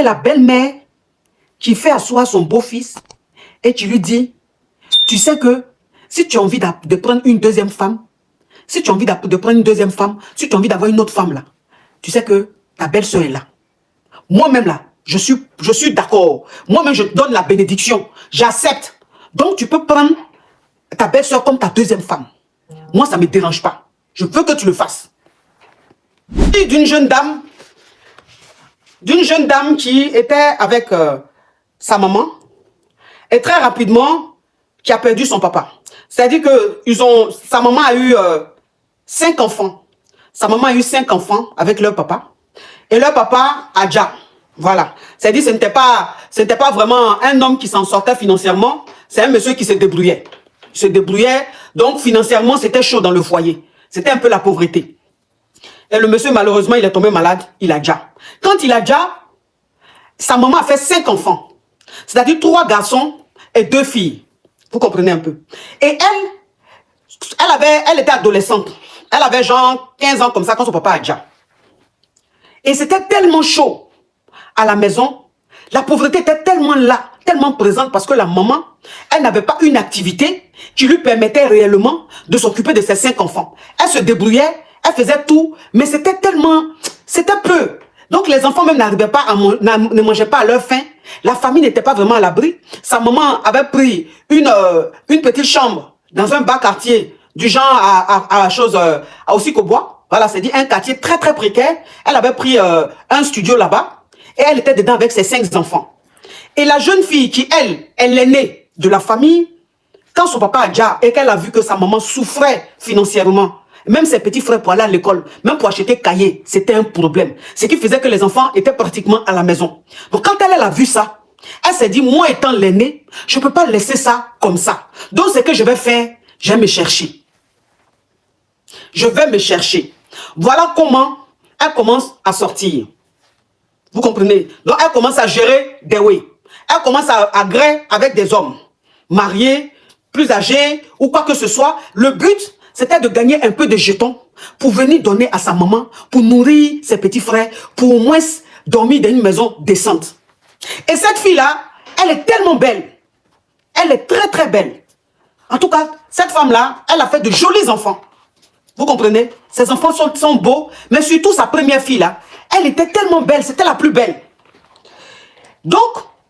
la belle-mère qui fait asseoir son beau-fils et qui lui dit, tu sais que si tu as envie de prendre une deuxième femme, si tu as envie de prendre une deuxième femme, si tu as envie d'avoir une autre femme là, tu sais que ta belle-sœur est là. Moi-même là, je suis d'accord. Moi-même, je donne la bénédiction. J'accepte. Donc, tu peux prendre ta belle-sœur comme ta deuxième femme. Moi, ça ne me dérange pas. Je veux que tu le fasses. D'une jeune dame qui était avec sa maman et très rapidement qui a perdu son papa. C'est-à-dire que sa maman a eu 5 enfants. Sa maman a eu 5 enfants avec leur papa. Et leur papa a déjà. Voilà. C'est-à-dire que ce n'était pas vraiment un homme qui s'en sortait financièrement. C'est un monsieur qui se débrouillait. Il se débrouillait. Donc financièrement, c'était chaud dans le foyer. C'était un peu la pauvreté. Et le monsieur, malheureusement, il est tombé malade. Il a déjà. Quand il a déjà, sa maman a fait 5 enfants. C'est-à-dire 3 garçons et 2 filles. Vous comprenez un peu. Et elle était adolescente. Elle avait genre 15 ans comme ça quand son papa a déjà. Et c'était tellement chaud à la maison. La pauvreté était tellement là, tellement présente parce que la maman, elle n'avait pas une activité qui lui permettait réellement de s'occuper de ses 5 enfants. Elle se débrouillait, elle faisait tout, mais c'était peu. Donc les enfants même n'arrivaient pas ne mangeaient pas à leur faim. La famille n'était pas vraiment à l'abri. Sa maman avait pris une petite chambre dans un bas quartier du genre à Aussi-Qu'au-Bois. Voilà, c'est dit un quartier très très précaire. Elle avait pris un studio là-bas et elle était dedans avec ses 5 enfants. Et la jeune fille qui, elle est née de la famille, quand son papa a déjà et qu'elle a vu que sa maman souffrait financièrement, même ses petits frères pour aller à l'école, même pour acheter cahiers, c'était un problème. Ce qui faisait que les enfants étaient pratiquement à la maison. Donc quand elle a vu ça, elle s'est dit, moi étant l'aînée, je ne peux pas laisser ça comme ça. Donc ce que je vais faire, je vais me chercher. Je vais me chercher. Voilà comment elle commence à sortir. Vous comprenez? Donc elle commence à gérer des ways. Elle commence à agréer avec des hommes mariés, plus âgés ou quoi que ce soit. Le but, c'était de gagner un peu de jetons pour venir donner à sa maman, pour nourrir ses petits frères, pour au moins dormir dans une maison décente. Et cette fille-là, elle est tellement belle. Elle est très très belle. En tout cas, cette femme-là, elle a fait de jolis enfants. Vous comprenez? Ses enfants sont beaux, mais surtout sa première fille-là, elle était tellement belle, c'était la plus belle. Donc,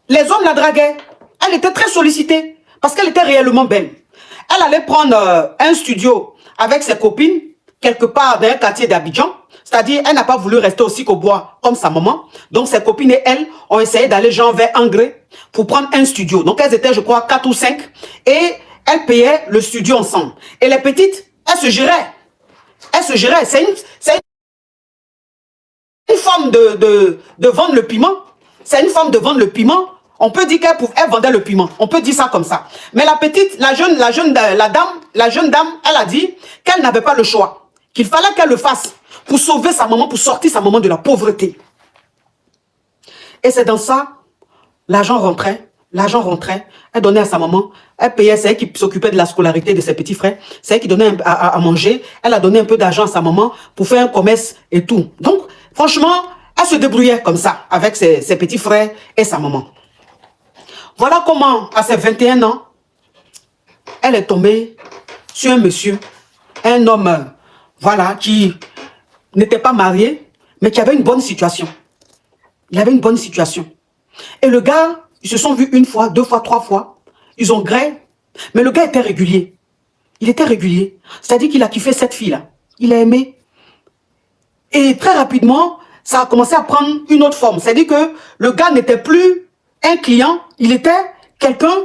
les hommes la draguaient. Elle était très sollicitée parce qu'elle était réellement belle. Elle allait prendre un studio avec ses copines, quelque part dans un quartier d'Abidjan. C'est-à-dire, elle n'a pas voulu rester aussi qu'au bois comme sa maman. Donc, ses copines et elle ont essayé d'aller genre vers Angré pour prendre un studio. Donc, elles étaient, je crois, 4 ou 5. Et elles payaient le studio ensemble. Et les petites, elles se géraient. Elles se géraient. C'est une forme de vendre le piment. C'est une forme de vendre le piment. On peut dire qu'elle vendait le piment. On peut dire ça comme ça. Mais la petite, la jeune dame, elle a dit qu'elle n'avait pas le choix. Qu'il fallait qu'elle le fasse pour sauver sa maman, pour sortir sa maman de la pauvreté. Et c'est dans ça, l'argent rentrait, elle donnait à sa maman, elle payait, c'est elle qui s'occupait de la scolarité de ses petits frères, c'est elle qui donnait à manger, elle a donné un peu d'argent à sa maman pour faire un commerce et tout. Donc, franchement, elle se débrouillait comme ça, avec ses petits frères et sa maman. Voilà comment, à ses 21 ans, elle est tombée sur un monsieur, un homme, voilà, qui n'était pas marié, mais qui avait une bonne situation. Il avait une bonne situation. Et le gars, ils se sont vus 1 fois, 2 fois, 3 fois. Ils ont gré. Mais le gars était régulier. Il était régulier. C'est-à-dire qu'il a kiffé cette fille-là. Il a aimé. Et très rapidement, ça a commencé à prendre une autre forme. C'est-à-dire que le gars n'était plus un client. Il était quelqu'un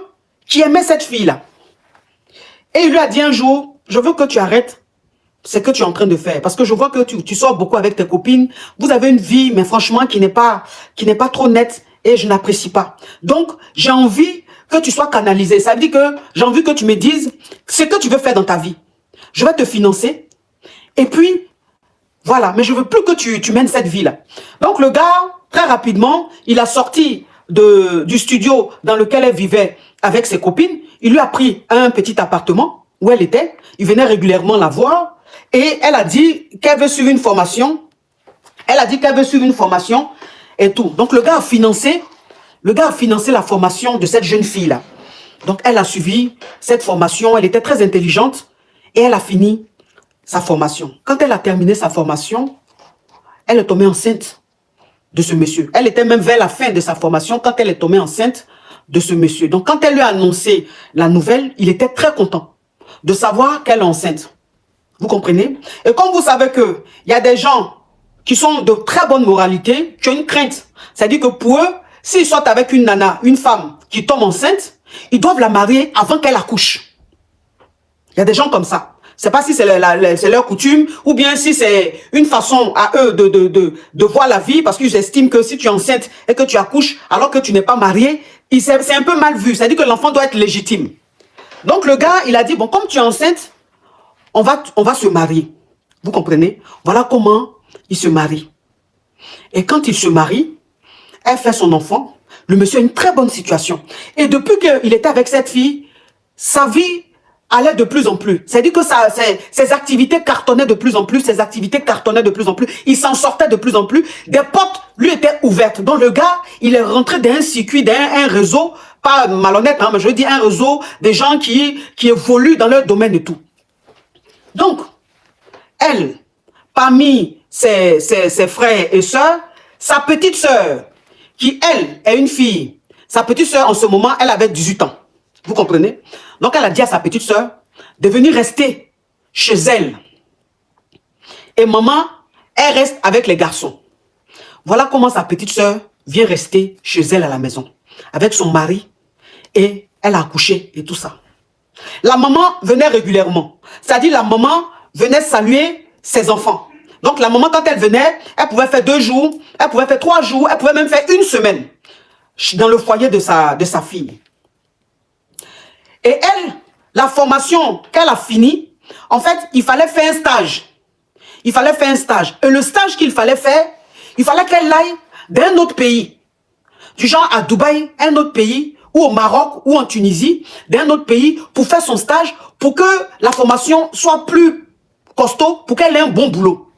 qui aimait cette fille-là. Et il lui a dit un jour, je veux que tu arrêtes ce que tu es en train de faire. Parce que je vois que tu sors beaucoup avec tes copines. Vous avez une vie, mais franchement, qui n'est pas trop nette. Et je n'apprécie pas. Donc, j'ai envie que tu sois canalisé. Ça veut dire que j'ai envie que tu me dises ce que tu veux faire dans ta vie. Je vais te financer. Et puis, voilà. Mais je veux plus que tu mènes cette vie-là. Donc, le gars, très rapidement, il a sorti du studio dans lequel elle vivait avec ses copines. Il lui a pris un petit appartement où elle était. Il venait régulièrement la voir. Et elle a dit qu'elle veut suivre une formation. Elle a dit qu'elle veut suivre une formation. et tout. Donc le gars a financé la formation de cette jeune fille-là. Donc elle a suivi cette formation, elle était très intelligente et elle a fini sa formation. Quand elle a terminé sa formation, elle est tombée enceinte de ce monsieur. Elle était même vers la fin de sa formation quand elle est tombée enceinte de ce monsieur. Donc quand elle lui a annoncé la nouvelle, il était très content de savoir qu'elle est enceinte. Vous comprenez? Et comme vous savez qu'il y a des gens qui sont de très bonne moralité, qui ont une crainte. C'est-à-dire que pour eux, s'ils sont avec une nana, une femme qui tombe enceinte, ils doivent la marier avant qu'elle accouche. Il y a des gens comme ça. C'est pas si c'est leur coutume ou bien si c'est une façon à eux de voir la vie parce qu'ils estiment que si tu es enceinte et que tu accouches alors que tu n'es pas marié, c'est un peu mal vu. C'est-à-dire que l'enfant doit être légitime. Donc le gars, il a dit, bon, comme tu es enceinte, on va se marier. Vous comprenez? Voilà comment il se marie. Et quand il se marie, elle fait son enfant. Le monsieur a une très bonne situation. Et depuis qu'il était avec cette fille, sa vie allait de plus en plus. C'est-à-dire que ses activités cartonnaient de plus en plus, ses activités cartonnaient de plus en plus, il s'en sortait de plus en plus, des portes lui étaient ouvertes. Donc le gars, il est rentré dans un circuit, dans un réseau, pas malhonnête, hein, mais je veux dire un réseau des gens qui évoluent dans leur domaine et tout. Donc, elle, parmi ses frères et sœurs, sa petite sœur, qui elle est une fille, sa petite sœur en ce moment, elle avait 18 ans. Vous comprenez? Donc elle a dit à sa petite sœur de venir rester chez elle. Et maman, elle reste avec les garçons. Voilà comment sa petite sœur vient rester chez elle à la maison. Avec son mari. Et elle a accouché et tout ça. La maman venait régulièrement. C'est-à-dire la maman venait saluer ses enfants. Donc la maman, quand elle venait, elle pouvait faire 2 jours, elle pouvait faire 3 jours, elle pouvait même faire 1 semaine dans le foyer de sa fille. Et elle, la formation qu'elle a finie, en fait, il fallait faire un stage. Il fallait faire un stage. Et le stage qu'il fallait faire, il fallait qu'elle aille dans un autre pays. Du genre à Dubaï, un autre pays, ou au Maroc, ou en Tunisie, dans un autre pays, pour faire son stage, pour que la formation soit plus costaud, pour qu'elle ait un bon boulot.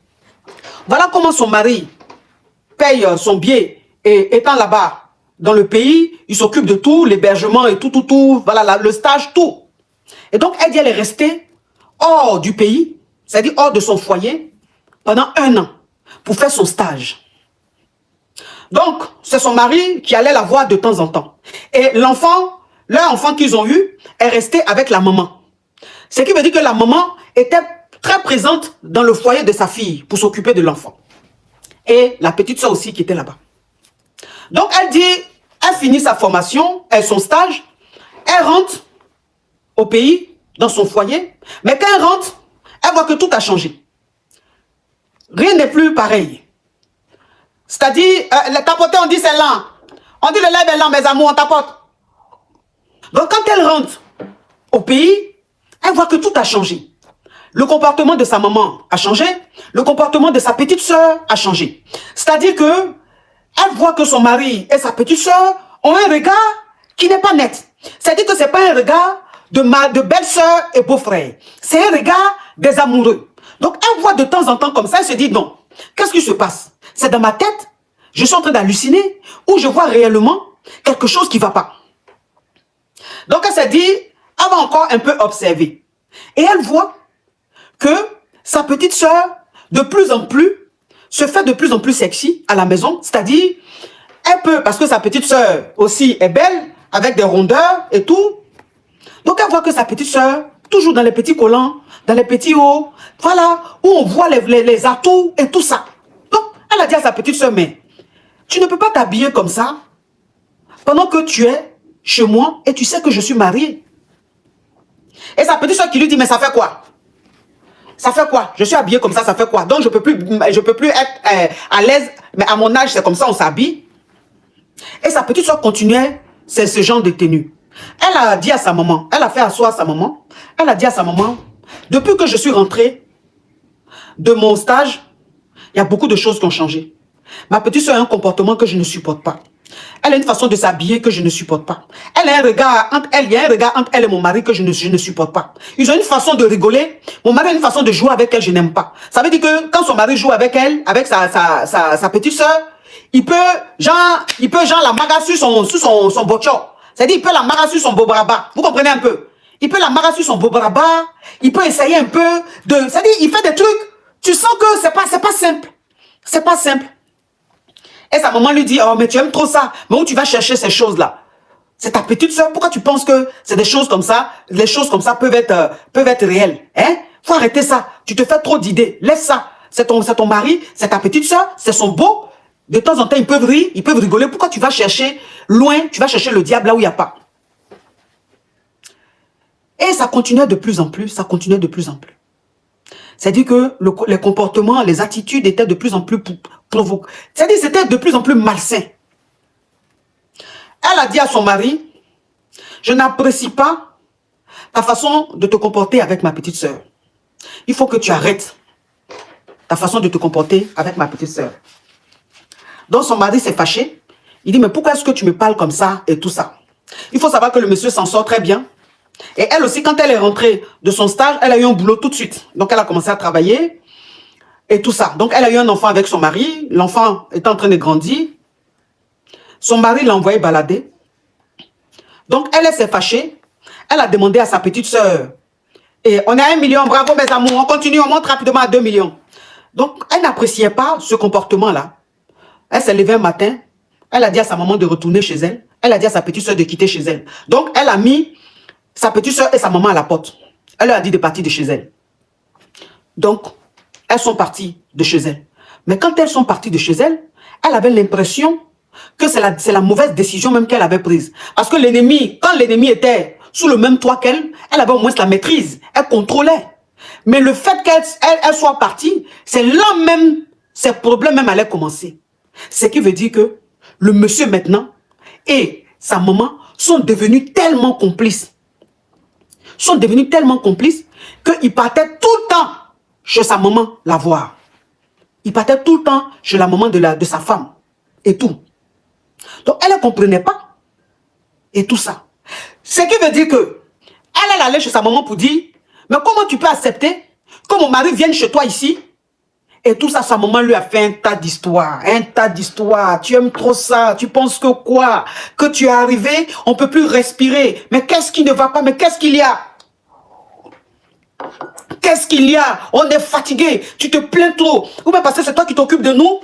Voilà comment son mari paye son billet et étant là-bas dans le pays, il s'occupe de tout, l'hébergement et tout, voilà, le stage, tout. Et donc, elle dit, elle est restée hors du pays, c'est-à-dire hors de son foyer, pendant 1 an, pour faire son stage. Donc, c'est son mari qui allait la voir de temps en temps. Et l'enfant, leur enfant qu'ils ont eu, est resté avec la maman. Ce qui veut dire que la maman était très présente dans le foyer de sa fille pour s'occuper de l'enfant. Et la petite soeur aussi qui était là-bas. Donc, elle dit, elle finit sa formation, son stage, elle rentre au pays, dans son foyer, mais quand elle rentre, elle voit que tout a changé. Rien n'est plus pareil. C'est-à-dire, le tapoter, on dit c'est lent. On dit le lait est lent, mes amours, on tapote. Donc, quand elle rentre au pays, elle voit que tout a changé. Le comportement de sa maman a changé, le comportement de sa petite sœur a changé. C'est-à-dire que elle voit que son mari et sa petite sœur ont un regard qui n'est pas net. C'est-à-dire que ce n'est pas un regard de belle-sœur et beau-frère. C'est un regard des amoureux. Donc, elle voit de temps en temps comme ça, elle se dit non. Qu'est-ce qui se passe? C'est dans ma tête, je suis en train d'halluciner ou je vois réellement quelque chose qui ne va pas. Donc, elle s'est dit, elle va encore un peu observer. Et elle voit que sa petite sœur, de plus en plus, se fait de plus en plus sexy à la maison. C'est-à-dire, elle peut, parce que sa petite sœur aussi est belle, avec des rondeurs et tout. Donc, elle voit que sa petite sœur, toujours dans les petits collants, dans les petits hauts, voilà, où on voit les atouts et tout ça. Donc, elle a dit à sa petite sœur, mais tu ne peux pas t'habiller comme ça pendant que tu es chez moi et tu sais que je suis mariée. Et sa petite sœur qui lui dit, mais ça fait quoi? Ça fait quoi? Je suis habillée comme ça fait quoi? Donc, je peux plus être à l'aise, mais à mon âge, c'est comme ça, on s'habille. Et sa petite soeur continuait, c'est ce genre de tenue. Elle a dit à sa maman, elle a fait asseoir sa maman, elle a dit à sa maman, depuis que je suis rentrée de mon stage, il y a beaucoup de choses qui ont changé. Ma petite soeur a un comportement que je ne supporte pas. Elle a une façon de s'habiller que je ne supporte pas. Elle a un regard entre elle, il y a un regard entre elle et mon mari que je ne supporte pas. Ils ont une façon de rigoler. Mon mari a une façon de jouer avec elle, je n'aime pas. Ça veut dire que quand son mari joue avec elle, avec sa petite soeur, il peut genre la maga sur son bocho. C'est-à-dire, il peut la maga sur son bobraba. Vous comprenez un peu? Il peut la maga sur son bobraba. Il peut essayer un peu de... C'est-à-dire, il fait des trucs. Tu sens que c'est pas simple. C'est pas simple. Et sa maman lui dit, oh, mais tu aimes trop ça. Mais où tu vas chercher ces choses-là? C'est ta petite soeur. Pourquoi tu penses que c'est des choses comme ça? Les choses comme ça peuvent être réelles. Hein? Faut arrêter ça. Tu te fais trop d'idées. Laisse ça. C'est ton mari, c'est ta petite soeur, c'est son beau. De temps en temps, ils peuvent rire, ils peuvent rigoler. Pourquoi tu vas chercher loin? Tu vas chercher le diable là où il n'y a pas. Et ça continuait de plus en plus, ça continuait de plus en plus. C'est-à-dire que les comportements, les attitudes étaient de plus en plus provocants. C'est-à-dire que c'était de plus en plus malsain. Elle a dit à son mari, je n'apprécie pas ta façon de te comporter avec ma petite sœur. Il faut que tu arrêtes ta façon de te comporter avec ma petite sœur. Donc son mari s'est fâché. Il dit, mais pourquoi est-ce que tu me parles comme ça et tout ça? Il faut savoir que le monsieur s'en sort très bien. Et elle aussi, quand elle est rentrée de son stage, elle a eu un boulot tout de suite. Donc elle a commencé à travailler et tout ça. Donc elle a eu un enfant avec son mari. L'enfant est en train de grandir. Son mari l'a envoyé balader. Donc elle s'est fâchée. Elle a demandé à sa petite sœur. Et on est à 1 million, bravo mes amours, on continue, on monte rapidement à 2 millions. Donc elle n'appréciait pas ce comportement-là. Elle s'est levée un matin, elle a dit à sa maman de retourner chez elle. Elle a dit à sa petite soeur de quitter chez elle. Donc elle a mis sa petite soeur et sa maman à la porte. Elle leur a dit de partir de chez elle. Donc elles sont parties de chez elle. Mais quand elles sont parties de chez elle, elle avait l'impression que c'est la mauvaise décision même qu'elle avait prise. Parce que l'ennemi, quand l'ennemi était sous le même toit qu'elle, elle avait au moins la maîtrise. Elle contrôlait. Mais le fait qu'elle soit partie, c'est là même, ses problèmes même allaient commencer. Ce qui veut dire que le monsieur maintenant et sa maman sont devenus tellement complices. Sont devenus tellement complices qu'ils partaient tout le temps chez sa maman la voir. Ils partaient tout le temps chez la maman de sa femme. Et tout. Donc elle ne comprenait pas. Et tout ça. Ce qui veut dire que elle allait chez sa maman pour dire, mais comment tu peux accepter que mon mari vienne chez toi ici? Et tout ça, sa maman lui a fait un tas d'histoires. Un tas d'histoires. Tu aimes trop ça. Tu penses que quoi? Que tu es arrivé, on ne peut plus respirer. Mais qu'est-ce qui ne va pas? Mais qu'est-ce qu'il y a? Qu'est-ce qu'il y a? On est fatigué. Tu te plains trop. Ou bien parce que c'est toi qui t'occupes de nous.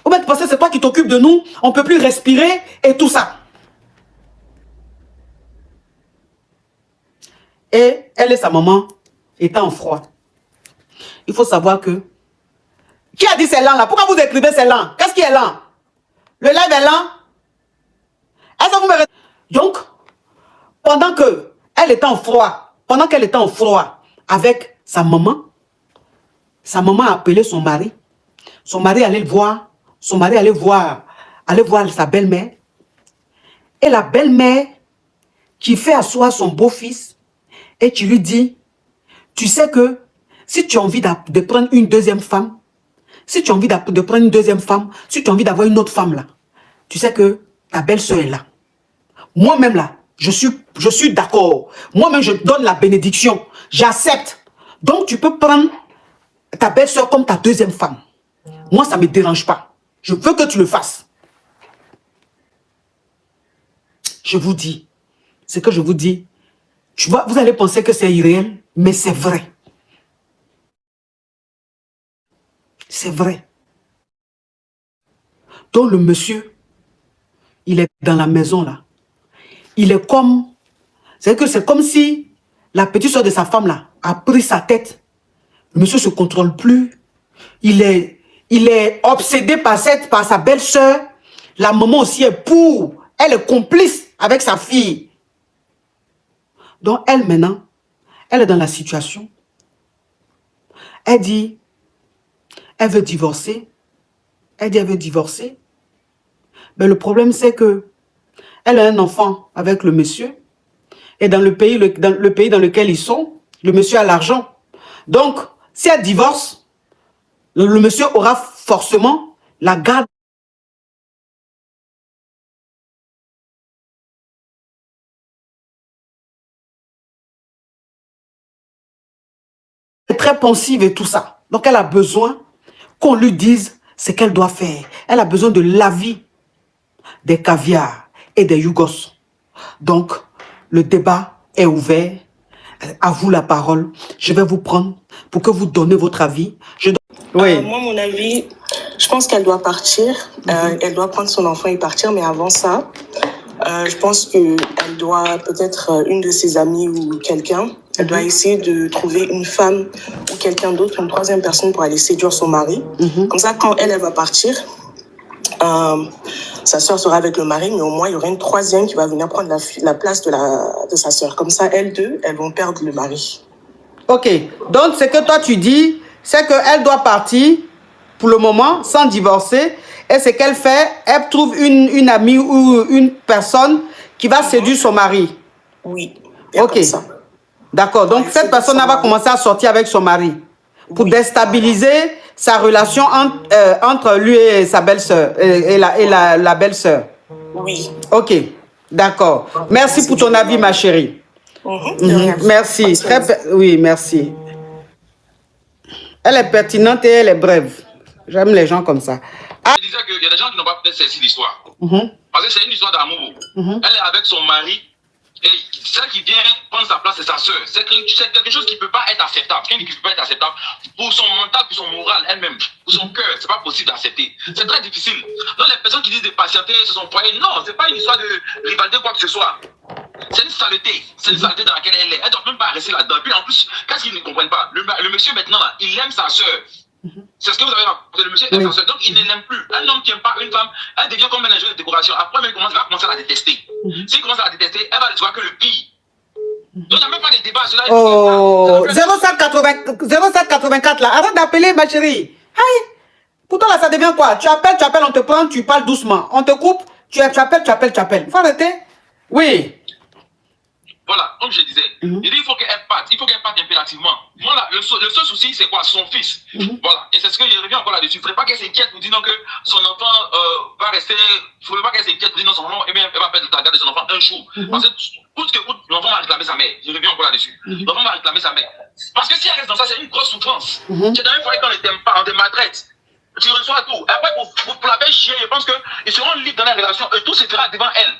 Ou bien parce que c'est toi qui t'occupes de nous. On ne peut plus respirer et tout ça. Et elle et sa maman étaient en froid. Il faut savoir que... Qui a dit c'est lent là? Pourquoi vous écrivez c'est lent? Qu'est-ce qui est lent? Le live est lent? Est-ce que vous me... Donc, pendant qu'elle était en froid, avec sa maman a appelé son mari. Son mari allait voir, allait voir sa belle-mère. Et la belle-mère qui fait asseoir son beau-fils et qui lui dit, tu sais que si tu as envie de prendre une deuxième femme, si tu as envie de prendre une deuxième femme, si tu as envie d'avoir une autre femme là, tu sais que ta belle-sœur est là. Moi-même là, je suis d'accord. Moi-même, je donne la bénédiction. J'accepte. Donc, tu peux prendre ta belle-sœur comme ta deuxième femme. Moi, ça ne me dérange pas. Je veux que tu le fasses. Je vous dis, ce que je vous dis, tu vois, vous allez penser que c'est irréel, mais c'est vrai. C'est vrai. Donc, le monsieur, il est dans la maison là. Il est comme... C'est comme si la petite soeur de sa femme là a pris sa tête. Le monsieur ne se contrôle plus. Il est obsédé par sa belle-sœur. La maman aussi est pour. Elle est complice avec sa fille. Donc elle maintenant, elle est dans la situation. Elle dit, elle veut divorcer. Elle dit, elle veut divorcer. Mais le problème c'est que elle a un enfant avec le monsieur. Et dans le pays dans lequel ils sont, le monsieur a l'argent. Donc, si elle divorce, le monsieur aura forcément la garde. Elle est très pensive et tout ça. Donc, elle a besoin qu'on lui dise ce qu'elle doit faire. Elle a besoin de l'avis des caviars et des Yougos. Donc, le débat est ouvert. À vous la parole. Je vais vous prendre pour que vous donnez votre avis. Oui. Moi, mon avis, je pense qu'elle doit partir. Elle doit prendre son enfant et partir. Mais avant ça, je pense qu'elle doit peut-être une de ses amies ou quelqu'un. Elle doit essayer de trouver une femme ou quelqu'un d'autre, une troisième personne pour aller séduire son mari. Comme ça, quand elle va partir, sa sœur sera avec le mari, mais au moins il y aura une troisième qui va venir prendre la place de sa sœur. Comme ça, elles deux, elles vont perdre le mari. Ok, donc ce que toi tu dis, c'est qu'elle doit partir pour le moment sans divorcer. Et ce qu'elle fait, elle trouve une amie ou une personne qui va séduire son mari. Oui. Ok, d'accord. Donc cette personne va commencer à sortir avec son mari pour déstabiliser sa relation entre lui et sa belle-sœur et la belle-sœur. Oui. Ok, d'accord. Merci pour ton avis, ma chérie. Merci. Oui, merci. Elle est pertinente et elle est brève. J'aime les gens comme ça. Je disais qu'il y a des gens qui n'ont pas peut-être saisi l'histoire. Parce que c'est une histoire d'amour. Elle est avec son mari. Et celle qui vient prendre sa place, c'est sa soeur. C'est quelque chose qui ne peut pas être acceptable. Qui ne peut pas être acceptable pour son mental, pour son moral elle-même, pour son cœur. Ce n'est pas possible d'accepter. C'est très difficile. Donc les personnes qui disent de patienter se sont foyées. Non, ce n'est pas une histoire de rivalité ou quoi que ce soit. C'est une saleté. C'est une saleté dans laquelle elle est. Elle ne doit même pas rester là-dedans. Puis en plus, qu'est-ce qu'ils ne comprennent pas? Le monsieur maintenant, là, il aime sa soeur. C'est ce que vous avez raconté. Le monsieur aime sa soeur. Donc il ne l'aime plus. Un homme qui n'aime pas une femme, elle devient comme un ingénieur de décoration. Après, il va commencer à la détester. S'il commence à la détester, elle va ne voir que le pire. Donc il n'y a même pas de débat. Oh, 0784 là. Arrête d'appeler, ma chérie. Aïe. Pourtant là, ça devient quoi? Tu appelles, on te prend, tu parles doucement. On te coupe, tu appelles. Il faut arrêter. Oui. Voilà, comme je disais, il dit il faut qu'elle parte impérativement. Voilà, le seul souci, c'est quoi? Son fils. Voilà, et c'est ce que je reviens encore là-dessus. Il ne faudrait pas qu'elle s'inquiète pour dire non, que son enfant va rester. Il ne faudrait pas qu'elle s'inquiète pour dire non, son enfant, eh bien, elle va perdre la garde de son enfant un jour. Parce que coûte que coûte, l'enfant va réclamer sa mère. Je reviens encore là-dessus. L'enfant va réclamer sa mère. Parce que si elle reste dans ça, c'est une grosse souffrance. Tu es dans une foyer quand on ne t'aime pas, on te maltraite. Tu reçois tout. Après, pour la faire chier, je pense qu'ils seront libres dans la relation et tout se fera devant elle.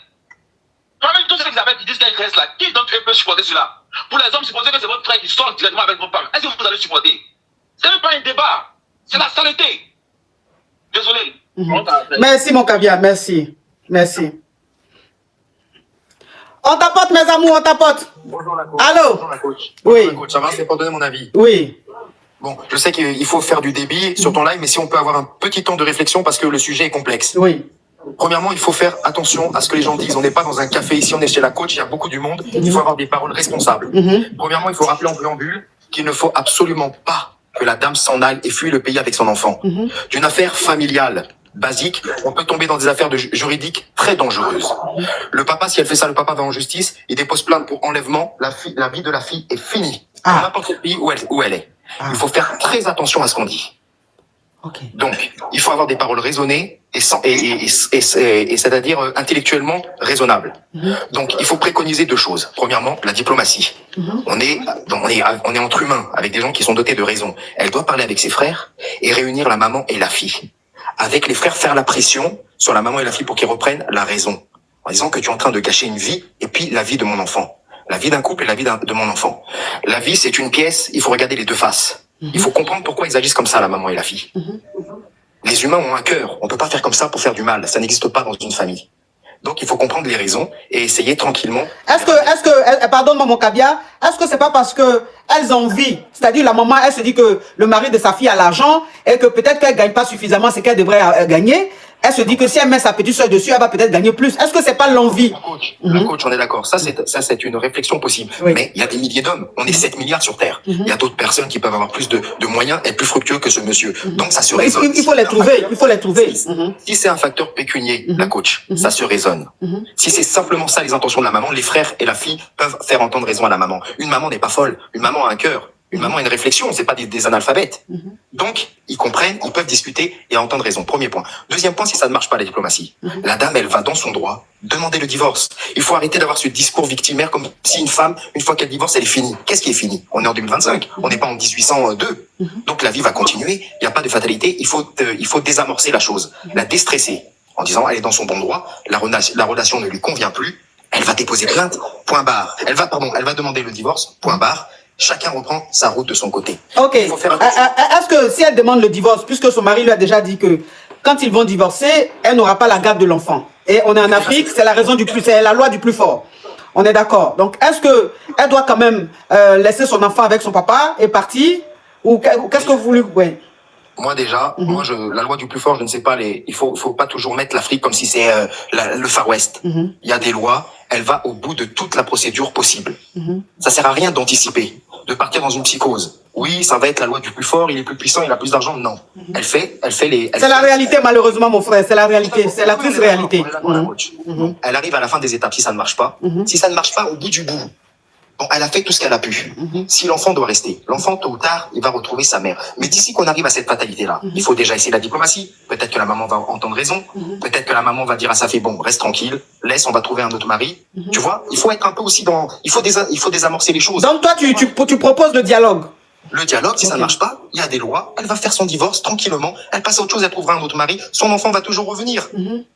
Parmi tous ceux qui disent qu'elle reste là, qui d'entre eux peut supporter cela? Pour les hommes, supposez que c'est votre frère qui sort directement avec vos femmes. Est-ce que vous allez supporter? Ce n'est pas un débat. C'est la saleté. Désolé. Merci, mon caviar. Merci. On tapote, mes amours, on tapote. Bonjour la coach. Allô? Bonjour la coach. Oui. Bonjour la coach. Ça va, c'est pour donner mon avis. Oui. Bon, je sais qu'il faut faire du débit sur ton live, mais si on peut avoir un petit temps de réflexion parce que le sujet est complexe. Oui. Premièrement, il faut faire attention à ce que les gens disent. On n'est pas dans un café ici, on est chez la coach, il y a beaucoup du monde. Il faut avoir des paroles responsables. Premièrement, il faut rappeler en préambule qu'il ne faut absolument pas que la dame s'en aille et fuit le pays avec son enfant. D'une affaire familiale basique, on peut tomber dans des affaires juridiques très dangereuses. Le papa, si elle fait ça, le papa va en justice, il dépose plainte pour enlèvement, la vie de la fille est finie. Dans n'importe quel pays où elle est. Il faut faire très attention à ce qu'on dit. Donc, il faut avoir des paroles raisonnées et c'est-à-dire intellectuellement raisonnables. Donc, il faut préconiser deux choses. Premièrement, la diplomatie. On est entre humains, avec des gens qui sont dotés de raison. Elle doit parler avec ses frères et réunir la maman et la fille. Avec les frères, faire la pression sur la maman et la fille pour qu'ils reprennent la raison. En disant que tu es en train de gâcher une vie et puis la vie de mon enfant. La vie d'un couple et la vie de mon enfant. La vie, c'est une pièce, il faut regarder les deux faces. Il faut comprendre pourquoi ils agissent comme ça, la maman et la fille. Les humains ont un cœur. On peut pas faire comme ça pour faire du mal. Ça n'existe pas dans une famille. Donc, il faut comprendre les raisons et essayer tranquillement. Pardonne-moi mon caviar, est-ce que c'est pas parce que elles ont envie, c'est-à-dire la maman, elle se dit que le mari de sa fille a l'argent et que peut-être qu'elle gagne pas suffisamment ce qu'elle devrait gagner. Elle se dit que si elle met sa petite soeur dessus, elle va peut-être gagner plus. Est-ce que c'est pas l'envie? La coach, on est d'accord. Ça, c'est une réflexion possible. Mais il y a des milliers d'hommes. On est 7 milliards sur Terre. Il y a d'autres personnes qui peuvent avoir plus de moyens et plus fructueux que ce monsieur. Donc, ça se raisonne. Il faut les trouver. Il faut les trouver. Si c'est un facteur pécunier, la coach, ça se raisonne. Si c'est simplement ça les intentions de la maman, les frères et la fille peuvent faire entendre raison à la maman. Une maman n'est pas folle. Une maman a un cœur. Une maman a une réflexion, c'est pas des analphabètes. Donc, ils comprennent, ils peuvent discuter et entendre raison. Premier point. Deuxième point, si ça ne marche pas, la diplomatie. La dame, elle va dans son droit demandez le divorce. Il faut arrêter d'avoir ce discours victimaire comme si une femme, une fois qu'elle divorce, elle est finie. Qu'est-ce qui est fini? On est en 2025, on n'est pas en 1802. Donc la vie va continuer, il n'y a pas de fatalité, il faut désamorcer la chose, la déstresser, en disant elle est dans son bon droit, la relation ne lui convient plus, elle va déposer plainte, point barre. Elle va demander le divorce, point barre. Chacun reprend sa route de son côté. Ok. Est-ce que si elle demande le divorce, puisque son mari lui a déjà dit que quand ils vont divorcer, elle n'aura pas la garde de l'enfant. Et on est en Afrique, c'est la raison du plus, c'est la loi du plus fort. On est d'accord. Donc, est-ce que elle doit quand même laisser son enfant avec son papa et partir? Ou qu'est-ce que vous voulez? Ouais. Moi déjà, la loi du plus fort, je ne sais pas, il faut pas toujours mettre l'Afrique comme si c'est le Far West. Il y a des lois, elle va au bout de toute la procédure possible. Ça sert à rien d'anticiper, de partir dans une psychose. Oui, ça va être la loi du plus fort, il est plus puissant, il a plus d'argent. Non, elle fait les... C'est la réalité malheureusement mon frère, c'est la réalité, c'est la triste réalité. Elle arrive à la fin des étapes si ça ne marche pas. Si ça ne marche pas, au bout du bout, bon, elle a fait tout ce qu'elle a pu. Si l'enfant doit rester, l'enfant, tôt ou tard, il va retrouver sa mère. Mais d'ici qu'on arrive à cette fatalité-là, il faut déjà essayer la diplomatie. Peut-être que la maman va entendre raison. Peut-être que la maman va dire à sa fille, bon, reste tranquille, laisse, on va trouver un autre mari. Tu vois, il faut être un peu aussi dans... Il faut désamorcer les choses. Donc toi, tu proposes le dialogue. Le dialogue, si ça ne marche pas, il y a des lois, elle va faire son divorce tranquillement, elle passe à autre chose, elle trouvera un autre mari, son enfant va toujours revenir.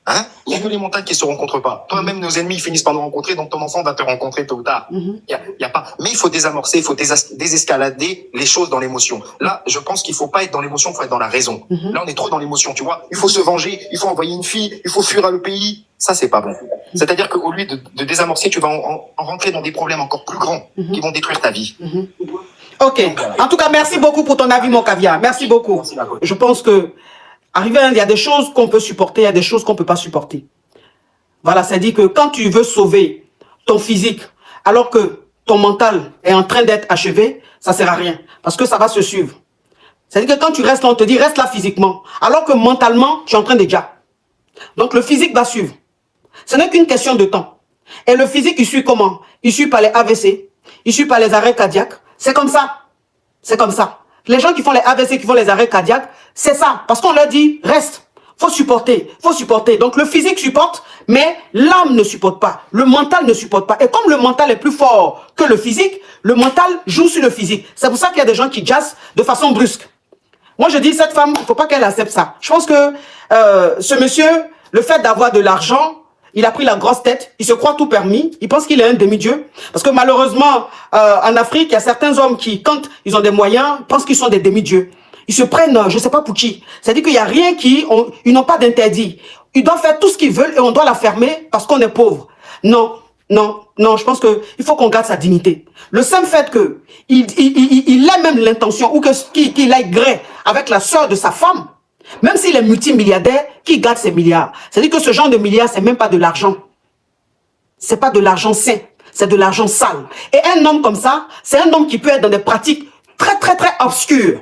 Hein? Il n'y a que les montagnes qui se rencontrent pas. Toi-même, nos ennemis finissent par nous rencontrer, donc ton enfant va te rencontrer tôt ou tard. Il y a pas. Mais il faut désamorcer, il faut désescalader les choses dans l'émotion. Là, je pense qu'il faut pas être dans l'émotion, il faut être dans la raison. Là, on est trop dans l'émotion, tu vois. Il faut se venger, il faut envoyer une fille, il faut fuir à le pays. Ça, c'est pas bon. C'est-à-dire qu'au lieu de désamorcer, tu vas en rentrer dans des problèmes encore plus grands qui vont détruire ta vie. Ok. En tout cas, merci beaucoup pour ton avis, mon caviar. Merci beaucoup. Je pense que, il y a des choses qu'on peut supporter, il y a des choses qu'on ne peut pas supporter. Voilà, ça dit que quand tu veux sauver ton physique, alors que ton mental est en train d'être achevé, ça ne sert à rien. Parce que ça va se suivre. C'est-à-dire que quand tu restes là, on te dit, reste là physiquement. Alors que mentalement, tu es en train de déjà. Donc le physique va suivre. Ce n'est qu'une question de temps. Et le physique, il suit comment? Il suit par les AVC, il suit par les arrêts cardiaques. C'est comme ça. C'est comme ça. Les gens qui font les AVC, qui font les arrêts cardiaques, c'est ça. Parce qu'on leur dit, reste. Faut supporter. Faut supporter. Donc le physique supporte, mais l'âme ne supporte pas. Le mental ne supporte pas. Et comme le mental est plus fort que le physique, le mental joue sur le physique. C'est pour ça qu'il y a des gens qui jazzent de façon brusque. Moi, je dis, cette femme, il ne faut pas qu'elle accepte ça. Je pense que ce monsieur, le fait d'avoir de l'argent, il a pris la grosse tête, il se croit tout permis, il pense qu'il est un demi-dieu. Parce que malheureusement, en Afrique, il y a certains hommes qui, quand ils ont des moyens, pensent qu'ils sont des demi-dieux. Ils se prennent, je ne sais pas pour qui. C'est-à-dire qu'il n'y a rien ils n'ont pas d'interdit. Ils doivent faire tout ce qu'ils veulent et on doit la fermer parce qu'on est pauvre. Non, non, non, je pense qu'il faut qu'on garde sa dignité. Le simple fait qu'il ait même l'intention ou qu'il aille gré avec la sœur de sa femme, même s'il est multimilliardaire, qui garde ses milliards. C'est-à-dire que ce genre de milliards, c'est même pas de l'argent. C'est pas de l'argent sain, c'est de l'argent sale. Et un homme comme ça, c'est un homme qui peut être dans des pratiques très, très, très obscures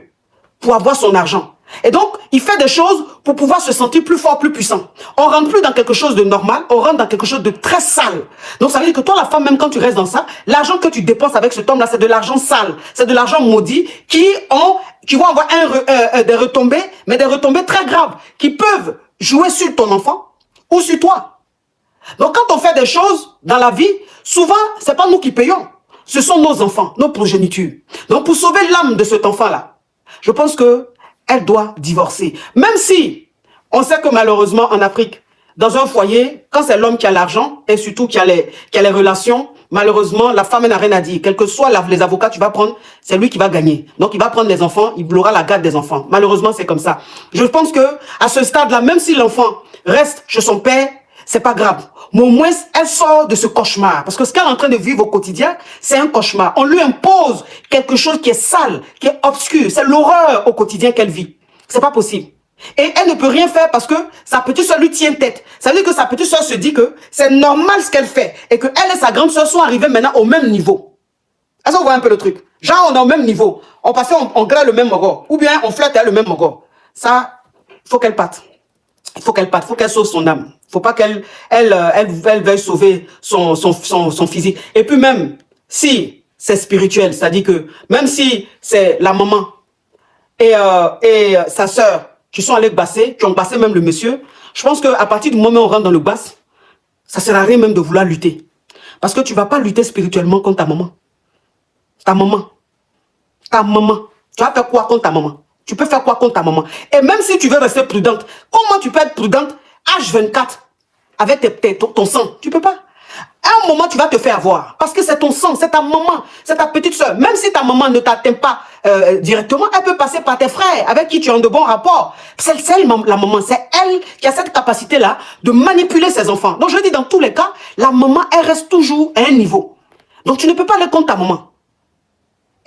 pour avoir son argent. Et donc, il fait des choses pour pouvoir se sentir plus fort, plus puissant. On rentre plus dans quelque chose de normal, on rentre dans quelque chose de très sale. Donc, ça veut dire que toi, la femme, même quand tu restes dans ça, l'argent que tu dépenses avec cet homme-là, c'est de l'argent sale. C'est de l'argent maudit qui vont avoir des retombées, mais des retombées très graves, qui peuvent jouer sur ton enfant ou sur toi. Donc, quand on fait des choses dans la vie, souvent, c'est pas nous qui payons. Ce sont nos enfants, nos progénitures. Donc, pour sauver l'âme de cet enfant-là, je pense que elle doit divorcer. Même si on sait que malheureusement en Afrique, dans un foyer, quand c'est l'homme qui a l'argent et surtout qui a les relations, malheureusement, la femme n'a rien à dire. Quels que soient les avocats que tu vas prendre, c'est lui qui va gagner. Donc il va prendre les enfants, il aura la garde des enfants. Malheureusement, c'est comme ça. Je pense que à ce stade-là, même si l'enfant reste chez son père, c'est pas grave. Mais au moins, elle sort de ce cauchemar. Parce que ce qu'elle est en train de vivre au quotidien, c'est un cauchemar. On lui impose quelque chose qui est sale, qui est obscur. C'est l'horreur au quotidien qu'elle vit. C'est pas possible. Et elle ne peut rien faire parce que sa petite soeur lui tient tête. Ça veut dire que sa petite soeur se dit que c'est normal ce qu'elle fait. Et que elle et sa grande soeur sont arrivées maintenant au même niveau. Est-ce qu'on voit un peu le truc? Genre, on est au même niveau. On passait, on gratte le même mogo. Ou bien on flotte à le même mogo. Ça, il faut qu'elle parte. Il faut qu'elle parte. Il faut qu'elle sauve son âme. Il ne faut pas qu'elle veuille sauver son physique. Et puis même, si c'est spirituel, c'est-à-dire que même si c'est la maman et sa sœur qui sont allées basser, qui ont bassé même le monsieur, je pense qu'à partir du moment où on rentre dans le basse, ça ne sert à rien même de vouloir lutter. Parce que tu ne vas pas lutter spirituellement contre ta maman. Ta maman. Ta maman. Tu vas faire quoi contre ta maman? Tu peux faire quoi contre ta maman? Et même si tu veux rester prudente, comment tu peux être prudente H24 avec ton sang? Tu ne peux pas. À un moment, tu vas te faire avoir. Parce que c'est ton sang, c'est ta maman, c'est ta petite soeur. Même si ta maman ne t'atteint pas directement, elle peut passer par tes frères avec qui tu as de bons rapports. C'est elle, la maman, c'est elle qui a cette capacité-là de manipuler ses enfants. Donc je dis, dans tous les cas, la maman, elle reste toujours à un niveau. Donc tu ne peux pas aller contre ta maman.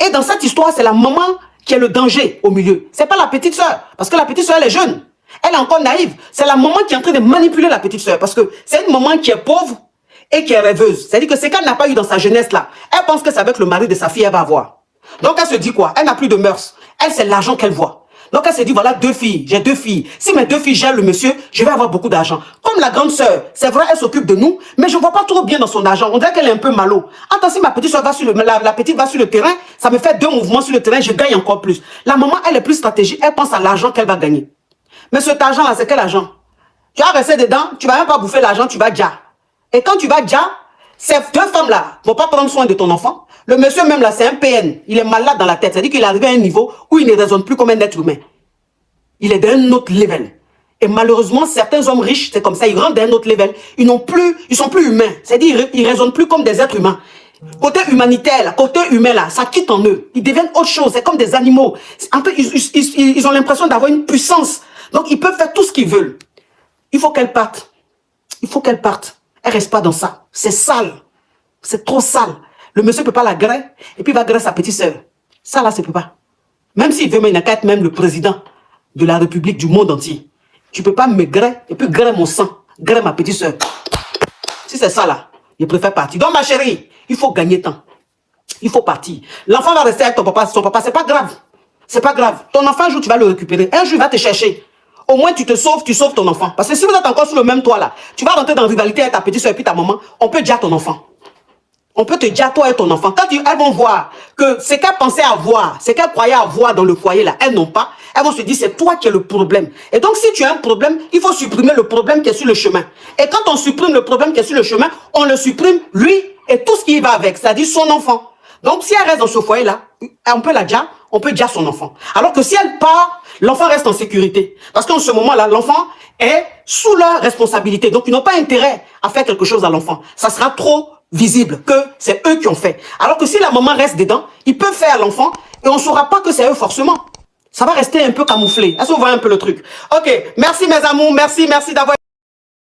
Et dans cette histoire, c'est la maman qui est le danger au milieu. C'est pas la petite soeur. Parce que la petite soeur, elle est jeune. Elle est encore naïve. C'est la maman qui est en train de manipuler la petite soeur. Parce que c'est une maman qui est pauvre et qui est rêveuse. C'est-à-dire que c'est qu'elle n'a pas eu dans sa jeunesse là. Elle pense que c'est avec le mari de sa fille, elle va avoir. Donc elle se dit quoi? Elle n'a plus de mœurs. Elle, c'est l'argent qu'elle voit. Donc elle se dit, voilà 2 filles, j'ai 2 filles. Si mes 2 filles gèrent le monsieur, je vais avoir beaucoup d'argent. Comme la grande sœur, c'est vrai, elle s'occupe de nous, mais je ne vois pas trop bien dans son argent. On dirait qu'elle est un peu malo. Attends, si ma petite soeur va sur la petite va sur le terrain, ça me fait 2 mouvements sur le terrain, je gagne encore plus. La maman, elle est plus stratégique, elle pense à l'argent qu'elle va gagner. Mais cet argent-là, c'est quel argent? Tu vas rester dedans, tu ne vas même pas bouffer l'argent, tu vas déjà. Et quand tu vas déjà, ces 2 femmes-là ne vont pas prendre soin de ton enfant. Le monsieur même là, c'est un PN. Il est malade dans la tête. C'est-à-dire qu'il est arrivé à un niveau où il ne raisonne plus comme un être humain. Il est d'un autre level. Et malheureusement, certains hommes riches, c'est comme ça, ils rentrent d'un autre level. Ils sont plus humains. C'est-à-dire ils ne raisonnent plus comme des êtres humains. Côté humanitaire, là, côté humain, là, ça quitte en eux. Ils deviennent autre chose. C'est comme des animaux. Ils ont l'impression d'avoir une puissance. Donc, ils peuvent faire tout ce qu'ils veulent. Il faut qu'elle parte. Il faut qu'elle parte. Elle ne reste pas dans ça. C'est sale. C'est trop sale. Le monsieur ne peut pas la griller et puis il va griller sa petite sœur. Ça, là, ça ne peut pas. Même s'il veut, mais il n'a qu'à être même le président de la République du monde entier. Tu ne peux pas me griller et puis griller mon sang, griller ma petite sœur. Si c'est ça, là, je préfère partir. Donc, ma chérie, il faut gagner temps. Il faut partir. L'enfant va rester avec ton papa, son papa. C'est pas grave. C'est pas grave. Ton enfant, un jour, tu vas le récupérer. Un jour, il va te chercher. Au moins, tu te sauves, tu sauves ton enfant. Parce que si vous êtes encore sur le même toit, là, tu vas rentrer dans la rivalité avec ta petite soeur et puis ta maman, on peut dire ton enfant. On peut te dire, toi et ton enfant, quand elles vont voir que ce qu'elles pensaient avoir, ce qu'elles croyaient avoir dans le foyer, là, elles n'ont pas, elles vont se dire, c'est toi qui es le problème. Et donc, si tu as un problème, il faut supprimer le problème qui est sur le chemin. Et quand on supprime le problème qui est sur le chemin, on le supprime, lui, et tout ce qui va avec, c'est-à-dire son enfant. Donc, si elle reste dans ce foyer-là, on peut la dire, on peut dire son enfant. Alors que si elle part, l'enfant reste en sécurité. Parce qu'en ce moment-là, l'enfant est sous leur responsabilité. Donc, ils n'ont pas intérêt à faire quelque chose à l'enfant. Ça sera trop visible que c'est eux qui ont fait. Alors que si la maman reste dedans, ils peuvent faire l'enfant et on ne saura pas que c'est eux forcément. Ça va rester un peu camouflé. Est-ce qu'on voit un peu le truc? Ok, merci mes amours, merci d'avoir...